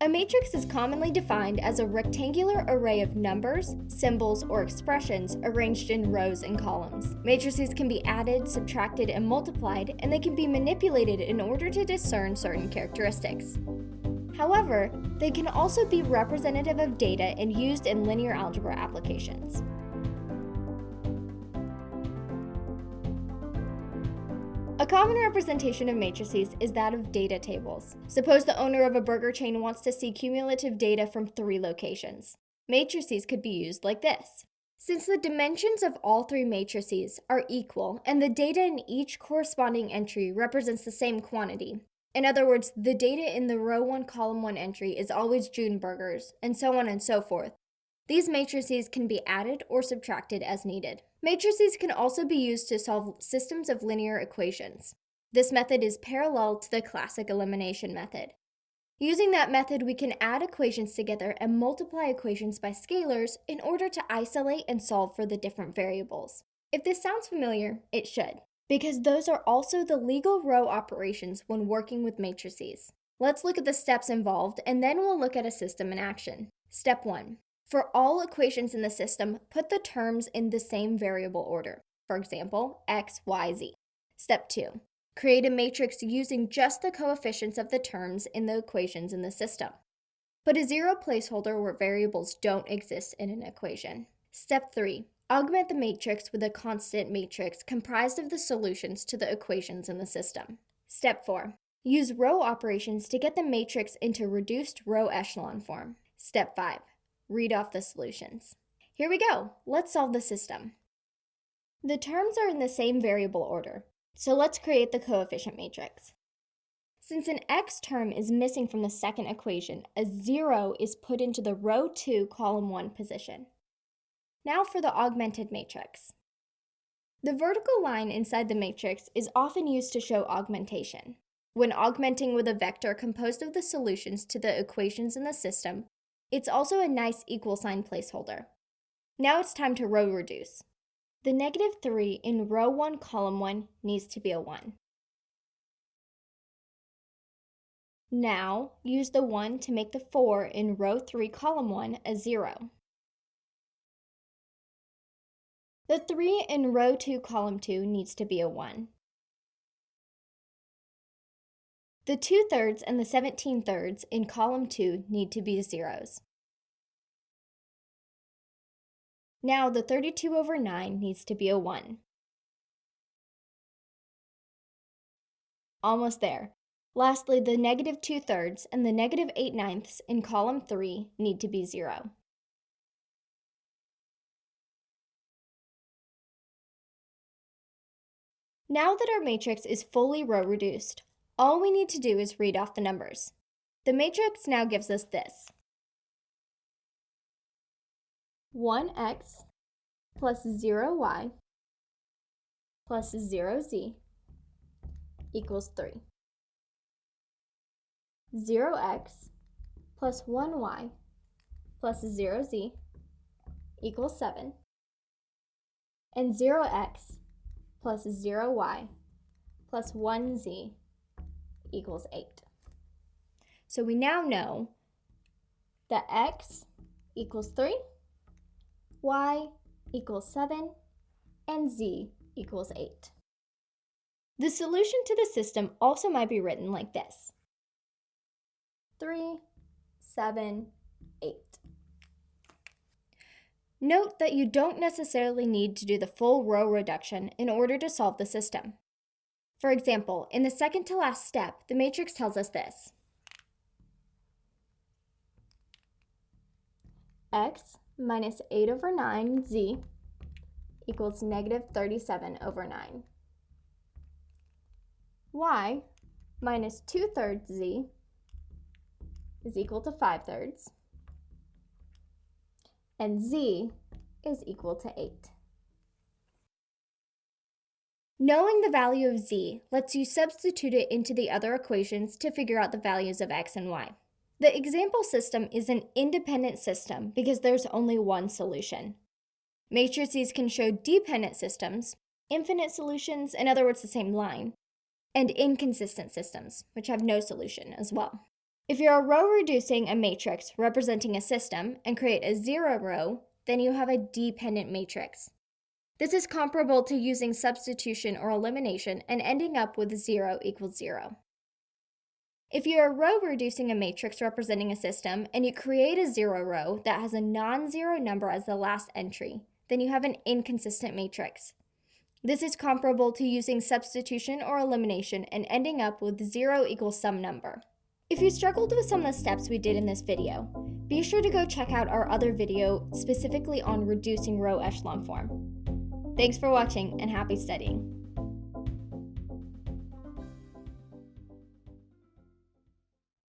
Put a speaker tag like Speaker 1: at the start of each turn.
Speaker 1: A matrix is commonly defined as a rectangular array of numbers, symbols, or expressions arranged in rows and columns. Matrices can be added, subtracted, and multiplied, and they can be manipulated in order to discern certain characteristics. However, they can also be representative of data and used in linear algebra applications. A common representation of matrices is that of data tables. Suppose the owner of a burger chain wants to see cumulative data from 3 locations. Matrices could be used like this. Since the dimensions of all 3 matrices are equal and the data in each corresponding entry represents the same quantity, in other words, the data in the row 1 column 1 entry is always June burgers, and so on and so forth, these matrices can be added or subtracted as needed. Matrices can also be used to solve systems of linear equations. This method is parallel to the classic elimination method. Using that method, we can add equations together and multiply equations by scalars in order to isolate and solve for the different variables. If this sounds familiar, it should, because those are also the legal row operations when working with matrices. Let's look at the steps involved, and then we'll look at a system in action. Step 1. For all equations in the system, put the terms in the same variable order. For example, x, y, z. Step 2. Create a matrix using just the coefficients of the terms in the equations in the system. Put a 0 placeholder where variables don't exist in an equation. Step 3. Augment the matrix with a constant matrix comprised of the solutions to the equations in the system. Step 4. Use row operations to get the matrix into reduced row echelon form. Step 5. Read off the solutions. Here we go. Let's solve the system. The terms are in the same variable order, so let's create the coefficient matrix. Since an x term is missing from the second equation, a 0 is put into the row 2, column 1 position. Now for the augmented matrix. The vertical line inside the matrix is often used to show augmentation. When augmenting with a vector composed of the solutions to the equations in the system, it's also a nice equal sign placeholder. Now it's time to row reduce. The -3 in row 1, column 1 needs to be a 1. Now, use the 1 to make the 4 in row 3, column 1 a 0. The 3 in row 2, column 2 needs to be a 1. The 2/3 and the 17/3 in column 2 need to be zeros. Now the 32/9 needs to be a 1. Almost there. Lastly, the -2/3 and the -8/9 in column 3 need to be 0. Now that our matrix is fully row reduced, all we need to do is read off the numbers. The matrix now gives us this. 1x plus 0y plus 0z equals 3. 0x plus 1y plus 0z equals 7. And 0x plus 0y plus 1z equals 8. So we now know that x equals 3, y equals 7, and z equals 8. The solution to the system also might be written like this. 3, 7, 8. Note that you don't necessarily need to do the full row reduction in order to solve the system. For example, in the second to last step, the matrix tells us this. X minus 8/9z equals -37/9. Y minus 2/3 z is equal to 5/3. And z is equal to 8. Knowing the value of z lets you substitute it into the other equations to figure out the values of x and y. The example system is an independent system because there's only one solution. Matrices can show dependent systems, infinite solutions, in other words the same line, and inconsistent systems, which have no solution as well. If you're row reducing a matrix representing a system and create a zero row, then you have a dependent matrix. This is comparable to using substitution or elimination and ending up with 0 equals 0. If you are row reducing a matrix representing a system and you create a zero row that has a non-zero number as the last entry, then you have an inconsistent matrix. This is comparable to using substitution or elimination and ending up with 0 equals some number. If you struggled with some of the steps we did in this video, be sure to go check out our other video specifically on reducing row echelon form. Thanks for watching and happy studying.